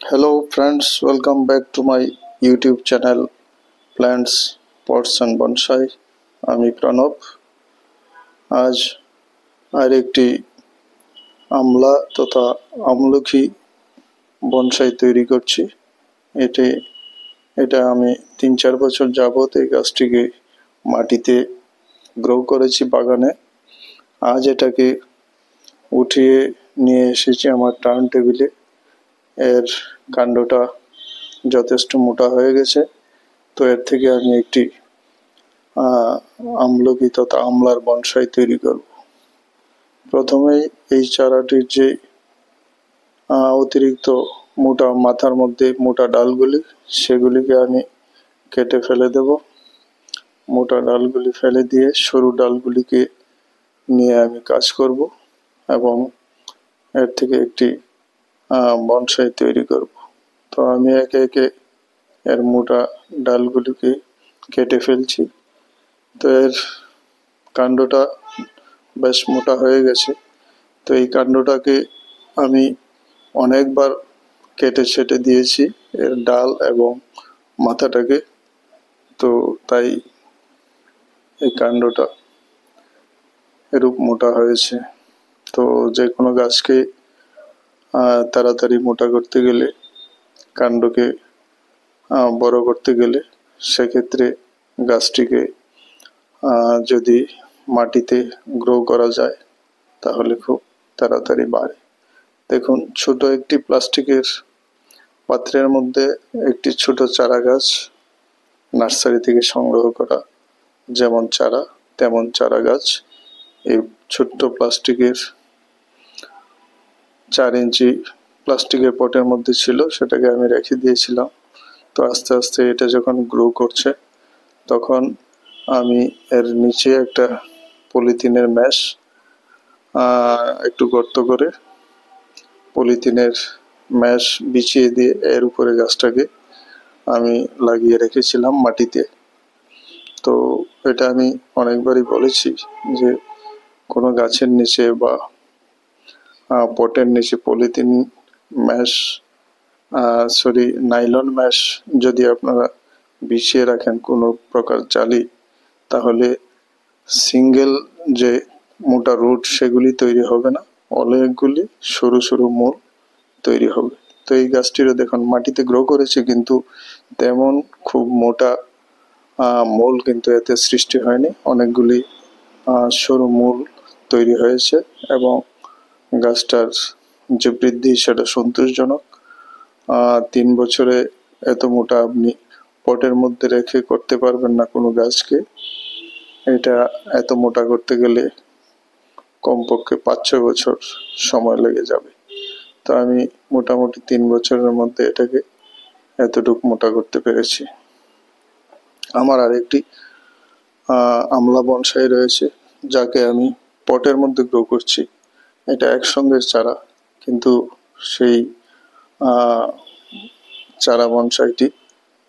Hello friends, welcome back to my YouTube channel Plants, Pots and Bonsai. আমি প্রণব। আজ আর একটি আমলা তথা আমলকি বনসাই তৈরি করছি। এতে এটা আমি 3-4 বছর যাবত এই গাছটিকে মাটিতে গ্রো করেছি বাগানে। আজ এটাকে উঠিয়ে নিয়ে এসেছি আমার টার্ন টেবিলে। এর কাণ্ডটা যথেষ্ট মোটা হয়ে গেছে, তো এর থেকে আমি একটি আমলকি তথা আমলার বনসাই তৈরি করব। প্রথমেই এই চারাটির যে অতিরিক্ত মোটা মাথার মধ্যে মোটা ডালগুলি, সেগুলিকে আমি কেটে ফেলে দেব। মোটা ডালগুলি ফেলে দিয়ে সরু ডালগুলিকে নিয়ে আমি কাজ করব এবং এর থেকে একটি বনসাই তৈরি করব। তো আমি একে একে এর মোটা ডালগুলিকে কেটে ফেলছি। তো এর কাণ্ডটা বেশ মোটা হয়ে গেছে। তো এই কাণ্ডটাকে আমি অনেকবার কেটে ছেটে দিয়েছি এর ডাল এবং মাথাটাকে। তো তাই এই কাণ্ডটা এরূপ মোটা হয়েছে। তো যে কোনো গাছকে তাড়াতাড়ি মোটা করতে গেলে, কাণ্ডকে বড় করতে গেলে, সেক্ষেত্রে গাছটিকে যদি মাটিতে গ্রো করা যায় তাহলে খুব তাড়াতাড়ি বাড়ে। দেখুন, ছোট একটি প্লাস্টিকের পাত্রের মধ্যে একটি ছোট চারা গাছ নার্সারি থেকে সংগ্রহ করা, যেমন চারা তেমন চারা গাছ এই ছোট্ট প্লাস্টিকের 4 ইঞ্চি প্লাস্টিকের পটের মধ্যে ছিল, সেটাকে আমি রেখে দিয়েছিলাম। তো আস্তে আস্তে এটা যখন গ্রো করছে তখন আমি এর নিচে একটা পলিথিনের ম্যাশ একটু গর্ত করে পলিথিনের ম্যাশ বিছিয়ে দিয়ে এর উপরে গাছটাকে আমি লাগিয়ে রেখেছিলাম মাটিতে। তো এটা আমি অনেকবারই বলেছি যে কোনো গাছের নিচে বা পটের নিচে পলিথিন ম্যাশ নাইলন ম্যাশ যদি আপনারা বিছিয়ে রাখেন কোনো প্রকার জালি, তাহলে সিঙ্গেল যে মোটা রুট সেগুলি তৈরি হবে না, অনেকগুলি সরু সরু মূল তৈরি হবে। তো এই গাছটিরও দেখুন মাটিতে গ্রো করেছে, কিন্তু তেমন খুব মোটা মূল কিন্তু এতে সৃষ্টি হয়নি। অনেকগুলি সরু মূল তৈরি হয়েছে এবং গাছটার যে বৃদ্ধি সেটা সন্তোষজনক। 3 বছরে এত মোটা আপনি পটের মধ্যে রেখে করতে পারবেন না কোনো গাছকে। এটা এত মোটা করতে গেলে কমপক্ষে 5-6 বছর সময় লেগে যাবে। তো আমি মোটামুটি 3 বছরের মধ্যে এটাকে এতটুকু মোটা করতে পেরেছি। আমার আরেকটি আমলা বনসাই রয়েছে, যাকে আমি পটের মধ্যে গ্রো করছি। এটা একসঙ্গে চারা, কিন্তু সেই চারা বনসাইটি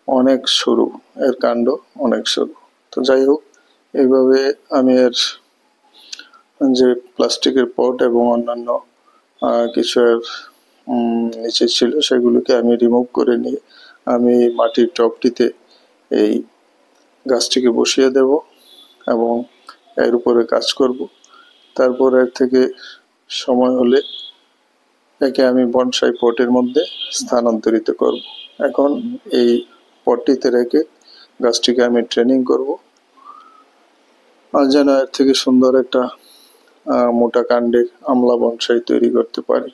অনেক সরু, এর কাণ্ড অনেক সরু। তো যাই হোক, এইভাবে আমি এর যে প্লাস্টিকের পট এবং অন্যান্য কিছু এর নিচে ছিল সেগুলোকে আমি রিমুভ করে নিয়ে আমি মাটির টবটিতে এই গাছটিকে বসিয়ে দেব এবং এর উপরে কাজ করব। তারপর এর থেকে সময় হলে একে আমি বনসাই পটের মধ্যে স্থানান্তরিত করব। এখন এই পটটিতে রেখে গাছটিকে আমি ট্রেনিং করব, আর যেন এর থেকে সুন্দর একটা মোটা কাণ্ডের আমলা বনসাই তৈরি করতে পারি।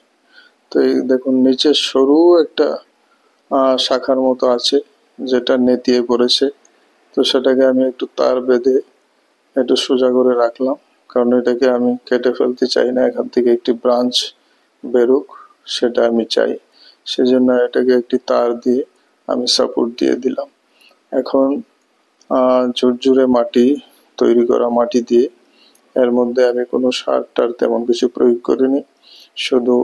তো এই দেখুন, নিচে সরু একটা শাখার মতো আছে যেটা নেতিয়ে পড়েছে। তো সেটাকে আমি একটু তার বেঁধে একটু সোজা করে রাখলাম, কারণ এটাকে আমি কেটে ফেলতে চাই না, এখান থেকে একটি ব্রাঞ্চ বেরুক সেটা আমি চাই। সেজন্য এটাকে একটি তার দিয়ে আমি সাপোর্ট দিয়ে দিলাম। এখন ঝুরঝুরে মাটি, তৈরি করা মাটি দিয়ে, এর মধ্যে আমি কোনো সার টার তেমন কিছু প্রয়োগ করিনি, শুধু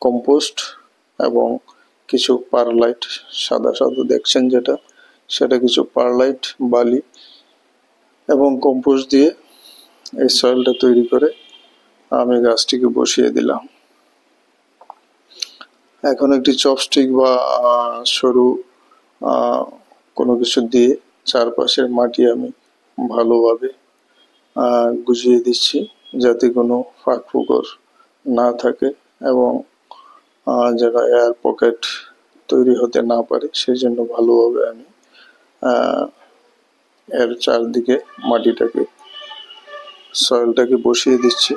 কম্পোস্ট এবং কিছু পারলাইট, সাদা সাদা দেখছেন যেটা, সেটা কিছু পারলাইট বালি এবং কম্পোস্ট দিয়ে এই সয়েলটা তৈরি করে আমি গাছটিকে বসিয়ে দিলাম। এখন একটি চপস্টিক বা সরু কোনো কিছু দিয়ে চারপাশের মাটি আমি ভালোভাবে গুজিয়ে দিচ্ছি, যাতে কোনো ফাঁক ফোকর না থাকে এবং যেন এয়ার পকেট তৈরি হতে না পারে, সেই জন্য ভালোভাবে আমি এর চারদিকে মাটিটাকে, সয়েলটাকে বসিয়ে দিচ্ছি।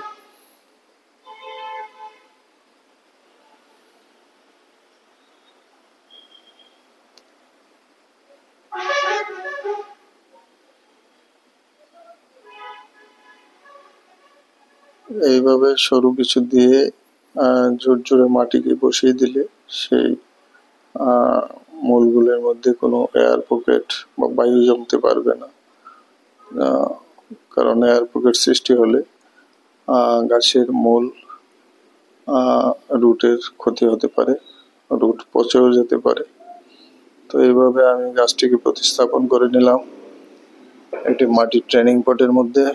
এইভাবে সরু কিছু দিয়ে জোর জোরে মাটিকে বসিয়ে দিলে সেই মূলগুলোর মধ্যে কোনো এয়ার পকেট বা বায়ু জমতে পারবে না, কারণ এয়ার পকেট সৃষ্টি হলে গাছের মূল রুটের ক্ষতি হতে পারে, রুট পচেও যেতে পারে। তো এইভাবে আমি গাছটিকে প্রতিস্থাপন করে নিলাম একটি মাটির ট্রেনিং পটের মধ্যে।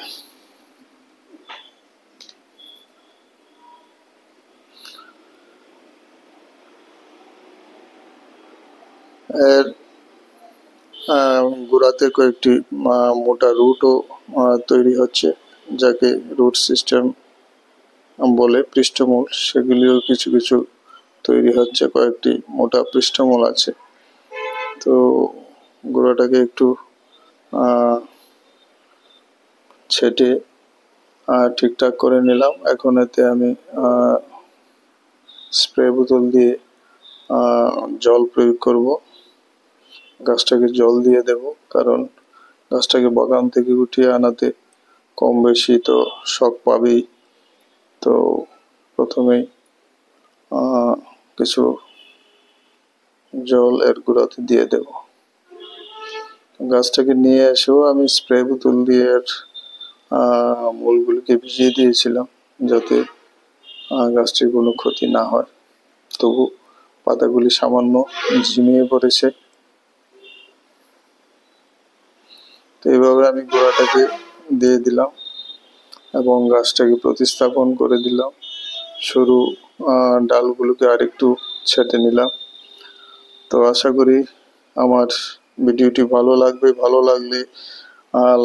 এর গোড়াতে কয়েকটি মোটা রুটও তৈরি হচ্ছে, যাকে রুট সিস্টেম বলে, পৃষ্ঠমূল, সেগুলিও কিছু কিছু তৈরি হচ্ছে, কয়েকটি মোটা পৃষ্ঠমূল আছে। তো গোড়াটাকে একটু ছেটে ঠিকঠাক করে নিলাম। এখন এতে আমি স্প্রে বোতল দিয়ে জল প্রয়োগ করব, গাছটাকে জল দিয়ে দেব, কারণ গাছটাকে বাগান থেকে উঠিয়ে আনাতে কম বেশি তো শক পাবেই। তো প্রথমেই কিছু জল এর গোড়াতে দিয়ে দেব। গাছটাকে নিয়ে এসেও আমি স্প্রে বোতল দিয়ে এর মূলগুলিকে ভিজিয়ে দিয়েছিলাম, যাতে গাছটির কোনো ক্ষতি না হয়। তবু পাতাগুলি সামান্য ঝিমিয়ে পড়েছে। তো এইভাবে আমি গোড়াটাকে দিয়ে দিলাম এবং গাছটাকে প্রতিস্থাপন করে দিলাম। সরু ডালগুলোকে আরেকটু ছেটে নিলাম। তো আশা করি আমার ভিডিওটি ভালো লাগবে। ভালো লাগলে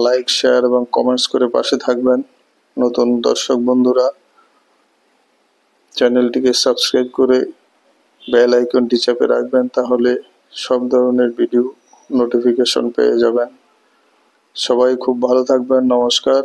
লাইক, শেয়ার এবং কমেন্টস করে পাশে থাকবেন। নতুন দর্শক বন্ধুরা চ্যানেলটিকে সাবস্ক্রাইব করে বেল আইকনটি চেপে রাখবেন, তাহলে সব ধরনের ভিডিও নোটিফিকেশন পেয়ে যাবেন। সবাই খুব ভালো থাকবেন। নমস্কার।